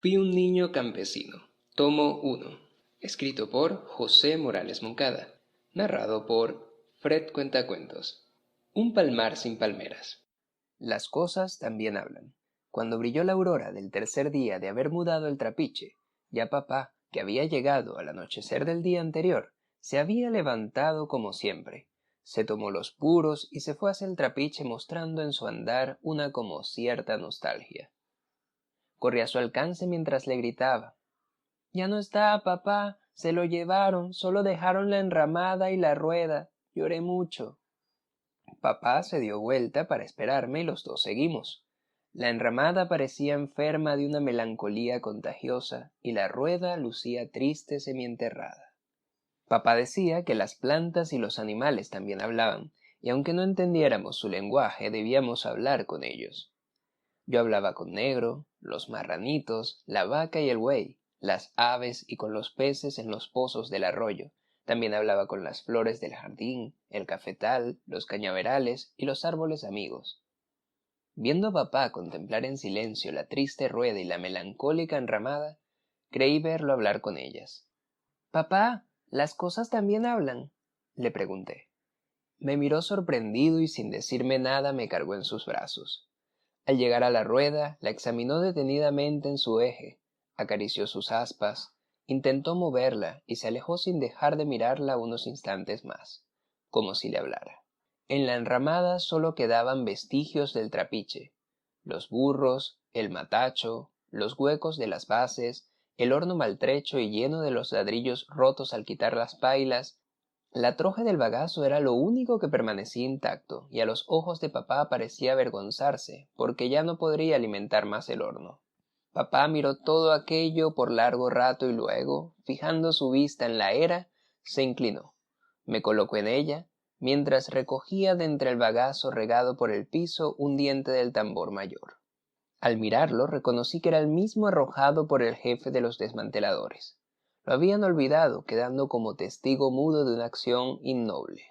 Fui un niño campesino. Tomo 1. Escrito por José Morales Moncada. Narrado por Fred Cuentacuentos. Un palmar sin palmeras. Las cosas también hablan. Cuando brilló la aurora del tercer día de haber mudado el trapiche, ya papá, que había llegado al anochecer del día anterior, se había levantado como siempre. Se tomó los puros y se fue hacia el trapiche mostrando en su andar una como cierta nostalgia. Corrí a su alcance mientras le gritaba: «Ya no está, papá, se lo llevaron, solo dejaron la enramada y la rueda. Lloré mucho». Papá se dio vuelta para esperarme y los dos seguimos. La enramada parecía enferma de una melancolía contagiosa y la rueda lucía triste semienterrada. Papá decía que las plantas y los animales también hablaban, y aunque no entendiéramos su lenguaje, debíamos hablar con ellos. Yo hablaba con Negro, los marranitos, la vaca y el buey, las aves y con los peces en los pozos del arroyo. También hablaba con las flores del jardín, el cafetal, los cañaverales y los árboles amigos. Viendo a papá contemplar en silencio la triste rueda y la melancólica enramada, creí verlo hablar con ellas. «Papá, ¿las cosas también hablan?», le pregunté. Me miró sorprendido y sin decirme nada me cargó en sus brazos. Al llegar a la rueda, la examinó detenidamente en su eje, acarició sus aspas, intentó moverla y se alejó sin dejar de mirarla unos instantes más, como si le hablara. En la enramada solo quedaban vestigios del trapiche: los burros, el matacho, los huecos de las bases, el horno maltrecho y lleno de los ladrillos rotos al quitar las pailas. La troje del bagazo era lo único que permanecía intacto, y a los ojos de papá parecía avergonzarse, porque ya no podría alimentar más el horno. Papá miró todo aquello por largo rato y luego, fijando su vista en la era, se inclinó. Me colocó en ella, mientras recogía de entre el bagazo regado por el piso un diente del tambor mayor. Al mirarlo reconocí que era el mismo arrojado por el jefe de los desmanteladores. Lo habían olvidado, quedando como testigo mudo de una acción innoble.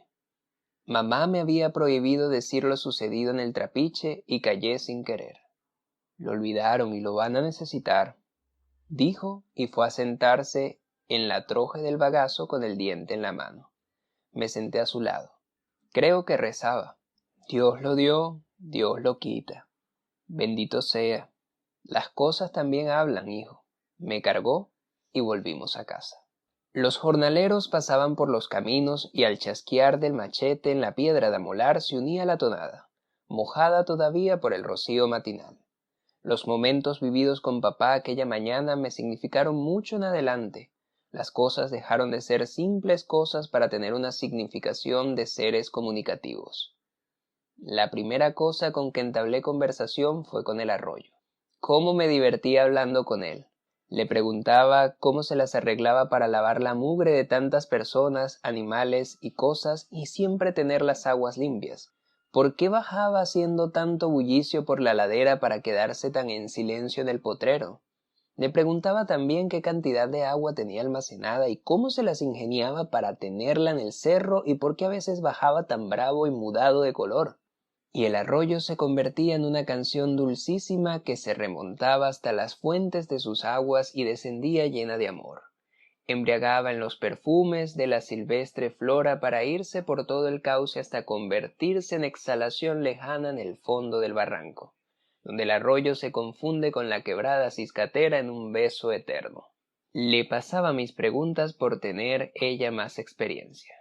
Mamá me había prohibido decir lo sucedido en el trapiche y callé sin querer. Lo olvidaron y lo van a necesitar, dijo, y fue a sentarse en la troje del bagazo con el diente en la mano. Me senté a su lado. Creo que rezaba: «Dios lo dio, Dios lo quita. Bendito sea. Las cosas también hablan, hijo». Me cargó y volvimos a casa. Los jornaleros pasaban por los caminos y al chasquear del machete en la piedra de amolar se unía la tonada, mojada todavía por el rocío matinal. Los momentos vividos con papá aquella mañana me significaron mucho en adelante. Las cosas dejaron de ser simples cosas para tener una significación de seres comunicativos. La primera cosa con que entablé conversación fue con el arroyo. Cómo me divertía hablando con él. Le preguntaba cómo se las arreglaba para lavar la mugre de tantas personas, animales y cosas y siempre tener las aguas limpias. ¿Por qué bajaba haciendo tanto bullicio por la ladera para quedarse tan en silencio en el potrero? Le preguntaba también qué cantidad de agua tenía almacenada y cómo se las ingeniaba para tenerla en el cerro y por qué a veces bajaba tan bravo y mudado de color. Y el arroyo se convertía en una canción dulcísima que se remontaba hasta las fuentes de sus aguas y descendía llena de amor. Embriagaba en los perfumes de la silvestre flora para irse por todo el cauce hasta convertirse en exhalación lejana en el fondo del barranco, donde el arroyo se confunde con la quebrada ciscatera en un beso eterno. Le pasaba mis preguntas por tener ella más experiencia.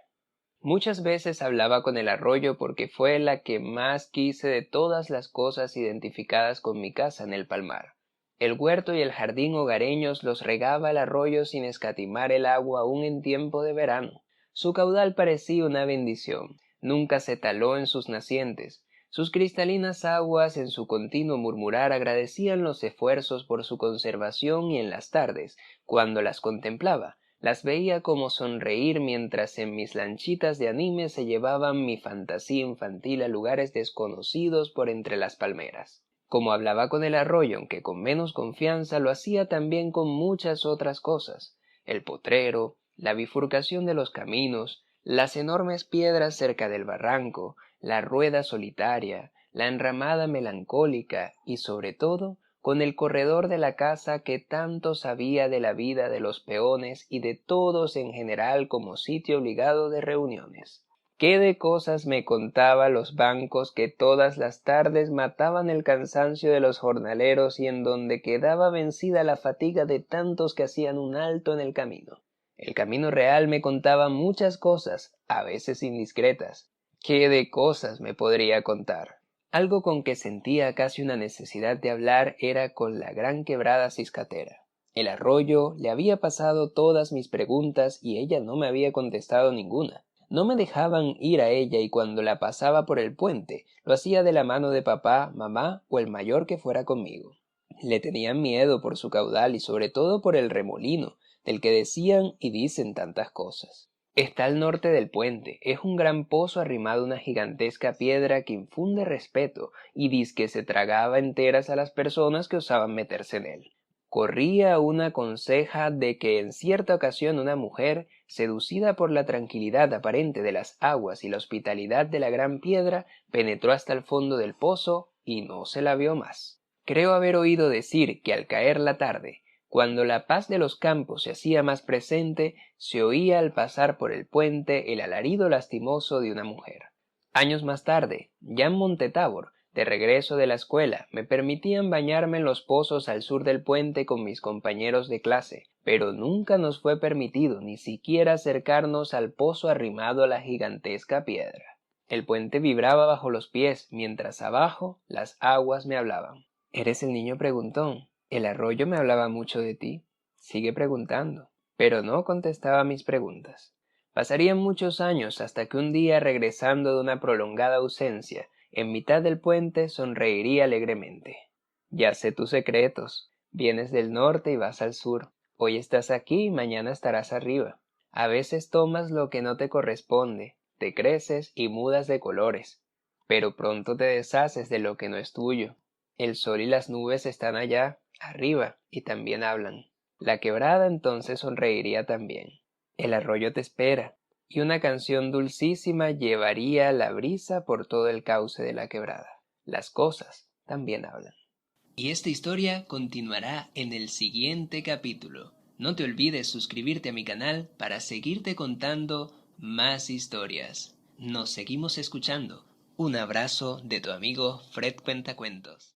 Muchas veces hablaba con el arroyo porque fue la que más quise de todas las cosas identificadas con mi casa en el palmar. El huerto y el jardín hogareños los regaba el arroyo sin escatimar el agua aún en tiempo de verano. Su caudal parecía una bendición. Nunca se taló en sus nacientes. Sus cristalinas aguas en su continuo murmurar agradecían los esfuerzos por su conservación y en las tardes, cuando las contemplaba, las veía como sonreír mientras en mis lanchitas de anime se llevaban mi fantasía infantil a lugares desconocidos por entre las palmeras. Como hablaba con el arroyo, aunque con menos confianza, lo hacía también con muchas otras cosas: el potrero, la bifurcación de los caminos, las enormes piedras cerca del barranco, la rueda solitaria, la enramada melancólica y, sobre todo, con el corredor de la casa que tanto sabía de la vida de los peones y de todos en general como sitio obligado de reuniones. Qué de cosas me contaba los bancos que todas las tardes mataban el cansancio de los jornaleros y en donde quedaba vencida la fatiga de tantos que hacían un alto en el camino. El camino real me contaba muchas cosas, a veces indiscretas. Qué de cosas me podría contar. Algo con que sentía casi una necesidad de hablar era con la gran quebrada ciscatera. El arroyo le había pasado todas mis preguntas y ella no me había contestado ninguna. No me dejaban ir a ella y cuando la pasaba por el puente, lo hacía de la mano de papá, mamá o el mayor que fuera conmigo. Le tenían miedo por su caudal y sobre todo por el remolino, del que decían y dicen tantas cosas. Está al norte del puente, es un gran pozo arrimado a una gigantesca piedra que infunde respeto y dizque se tragaba enteras a las personas que osaban meterse en él. Corría una conseja de que en cierta ocasión una mujer, seducida por la tranquilidad aparente de las aguas y la hospitalidad de la gran piedra, penetró hasta el fondo del pozo y no se la vio más. Creo haber oído decir que al caer la tarde, cuando la paz de los campos se hacía más presente, se oía al pasar por el puente el alarido lastimoso de una mujer. Años más tarde, ya en Monte Tabor, de regreso de la escuela, me permitían bañarme en los pozos al sur del puente con mis compañeros de clase, pero nunca nos fue permitido ni siquiera acercarnos al pozo arrimado a la gigantesca piedra. El puente vibraba bajo los pies, mientras abajo las aguas me hablaban. «Eres el niño preguntón. El arroyo me hablaba mucho de ti. Sigue preguntando». Pero no contestaba mis preguntas. Pasarían muchos años hasta que un día, regresando de una prolongada ausencia, en mitad del puente sonreiría alegremente. «Ya sé tus secretos. Vienes del norte y vas al sur. Hoy estás aquí y mañana estarás arriba. A veces tomas lo que no te corresponde, te creces y mudas de colores, pero pronto te deshaces de lo que no es tuyo. El sol y las nubes están allá, arriba, y también hablan». La quebrada entonces sonreiría también. El arroyo te espera, y una canción dulcísima llevaría la brisa por todo el cauce de la quebrada. Las cosas también hablan. Y esta historia continuará en el siguiente capítulo. No te olvides suscribirte a mi canal para seguirte contando más historias. Nos seguimos escuchando. Un abrazo de tu amigo Fred Cuentacuentos.